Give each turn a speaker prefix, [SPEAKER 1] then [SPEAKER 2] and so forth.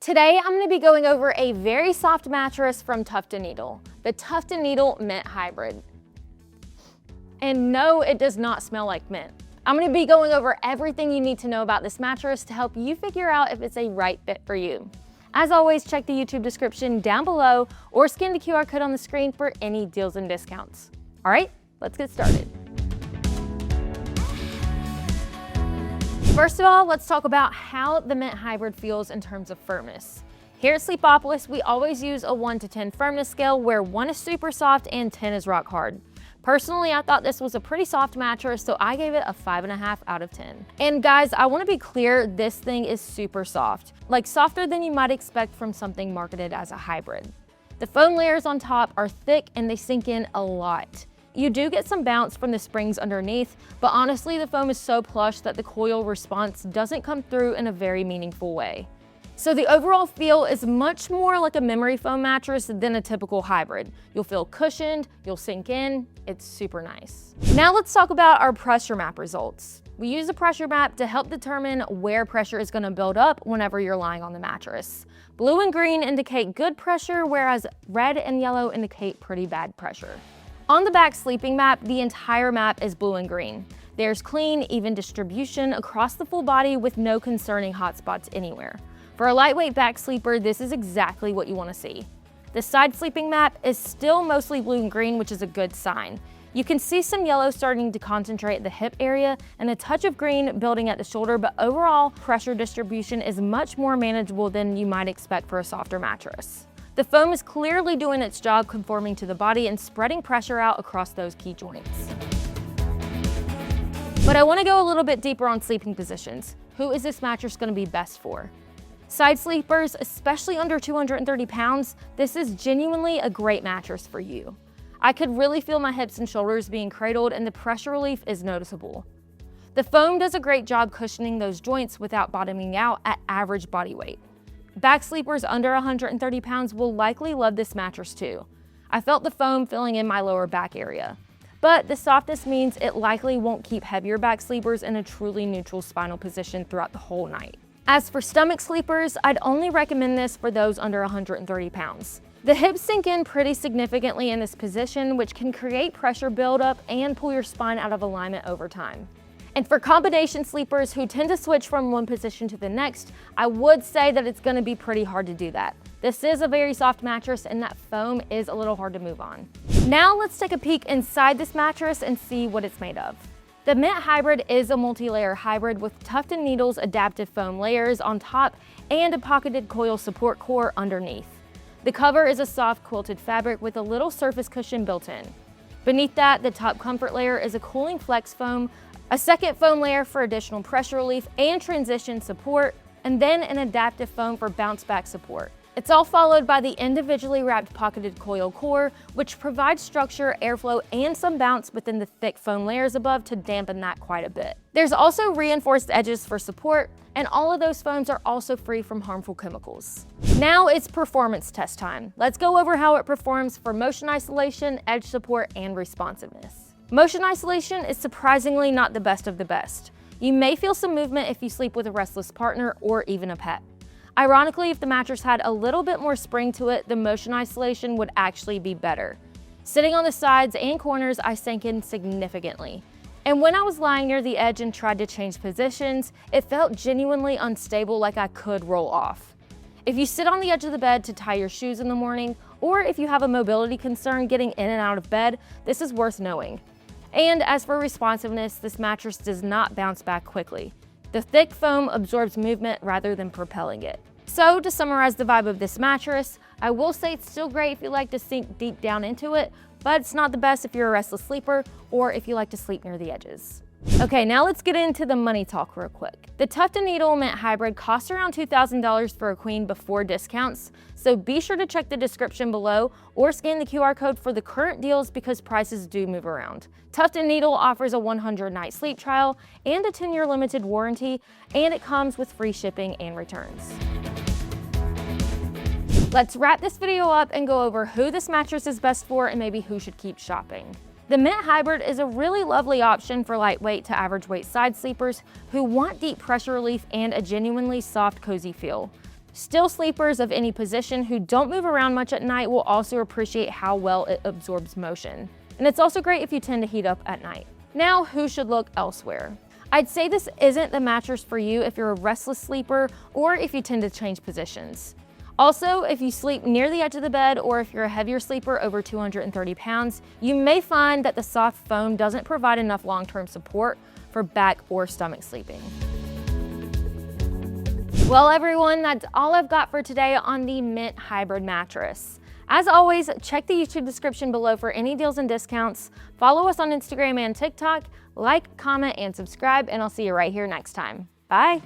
[SPEAKER 1] Today, I'm gonna be going over a very soft mattress from Tuft Needle, the Tuft Needle Mint Hybrid. And no, it does not smell like mint. I'm gonna be going over everything you need to know about this mattress to help you figure out if it's a right fit for you. As always, check the YouTube description down below or scan the QR code on the screen for any deals and discounts. All right, let's get started. First of all, let's talk about how the Mint Hybrid feels in terms of firmness. Here at Sleepopolis, we always use a 1 to 10 firmness scale where 1 is super soft and 10 is rock hard. Personally, I thought this was a pretty soft mattress, so I gave it a 5.5 out of 10. And guys, I want to be clear, this thing is super soft. Like softer than you might expect from something marketed as a hybrid. The foam layers on top are thick and they sink in a lot. You do get some bounce from the springs underneath, but honestly, the foam is so plush that the coil response doesn't come through in a very meaningful way. So the overall feel is much more like a memory foam mattress than a typical hybrid. You'll feel cushioned, you'll sink in, it's super nice. Now let's talk about our pressure map results. We use a pressure map to help determine where pressure is gonna build up whenever you're lying on the mattress. Blue and green indicate good pressure, whereas red and yellow indicate pretty bad pressure. On the back sleeping map, the entire map is blue and green. There's clean, even distribution across the full body with no concerning hotspots anywhere. For a lightweight back sleeper, this is exactly what you want to see. The side sleeping map is still mostly blue and green, which is a good sign. You can see some yellow starting to concentrate at the hip area and a touch of green building at the shoulder, but overall, pressure distribution is much more manageable than you might expect for a softer mattress. The foam is clearly doing its job conforming to the body and spreading pressure out across those key joints. But I want to go a little bit deeper on sleeping positions. Who is this mattress going to be best for? Side sleepers, especially under 230 pounds, this is genuinely a great mattress for you. I could really feel my hips and shoulders being cradled and the pressure relief is noticeable. The foam does a great job cushioning those joints without bottoming out at average body weight. Back sleepers under 130 pounds will likely love this mattress too. I felt the foam filling in my lower back area. But the softness means it likely won't keep heavier back sleepers in a truly neutral spinal position throughout the whole night. As for stomach sleepers, I'd only recommend this for those under 130 pounds. The hips sink in pretty significantly in this position, which can create pressure buildup and pull your spine out of alignment over time. And for combination sleepers who tend to switch from one position to the next, I would say that it's gonna be pretty hard to do that. This is a very soft mattress and that foam is a little hard to move on. Now let's take a peek inside this mattress and see what it's made of. The Mint Hybrid is a multi-layer hybrid with Tuft Needle's adaptive foam layers on top and a pocketed coil support core underneath. The cover is a soft quilted fabric with a little surface cushion built in. Beneath that, the top comfort layer is a cooling flex foam, a second foam layer for additional pressure relief and transition support, and then an adaptive foam for bounce back support. It's all followed by the individually wrapped pocketed coil core, which provides structure, airflow, and some bounce within the thick foam layers above to dampen that quite a bit. There's also reinforced edges for support, and all of those foams are also free from harmful chemicals. Now it's performance test time. Let's go over how it performs for motion isolation, edge support, and responsiveness. Motion isolation is surprisingly not the best of the best. You may feel some movement if you sleep with a restless partner or even a pet. Ironically, if the mattress had a little bit more spring to it, the motion isolation would actually be better. Sitting on the sides and corners, I sank in significantly. And when I was lying near the edge and tried to change positions, it felt genuinely unstable, like I could roll off. If you sit on the edge of the bed to tie your shoes in the morning, or if you have a mobility concern getting in and out of bed, this is worth knowing. And as for responsiveness, this mattress does not bounce back quickly. The thick foam absorbs movement rather than propelling it. So to summarize the vibe of this mattress, I will say it's still great if you like to sink deep down into it, but it's not the best if you're a restless sleeper or if you like to sleep near the edges. Okay, now let's get into the money talk real quick. The Tuft Needle Mint Hybrid costs around $2,000 for a queen before discounts, so be sure to check the description below or scan the QR code for the current deals because prices do move around. Tuft Needle offers a 100-night sleep trial and a 10-year limited warranty, and it comes with free shipping and returns. Let's wrap this video up and go over who this mattress is best for and maybe who should keep shopping. The Mint Hybrid is a really lovely option for lightweight to average weight side sleepers who want deep pressure relief and a genuinely soft, cozy feel. Still sleepers of any position who don't move around much at night will also appreciate how well it absorbs motion. And it's also great if you tend to heat up at night. Now, who should look elsewhere? I'd say this isn't the mattress for you if you're a restless sleeper or if you tend to change positions. Also, if you sleep near the edge of the bed or if you're a heavier sleeper over 230 pounds, you may find that the soft foam doesn't provide enough long-term support for back or stomach sleeping. Well, everyone, that's all I've got for today on the Mint Hybrid mattress. As always, check the YouTube description below for any deals and discounts. Follow us on Instagram and TikTok, like, comment, and subscribe, and I'll see you right here next time. Bye.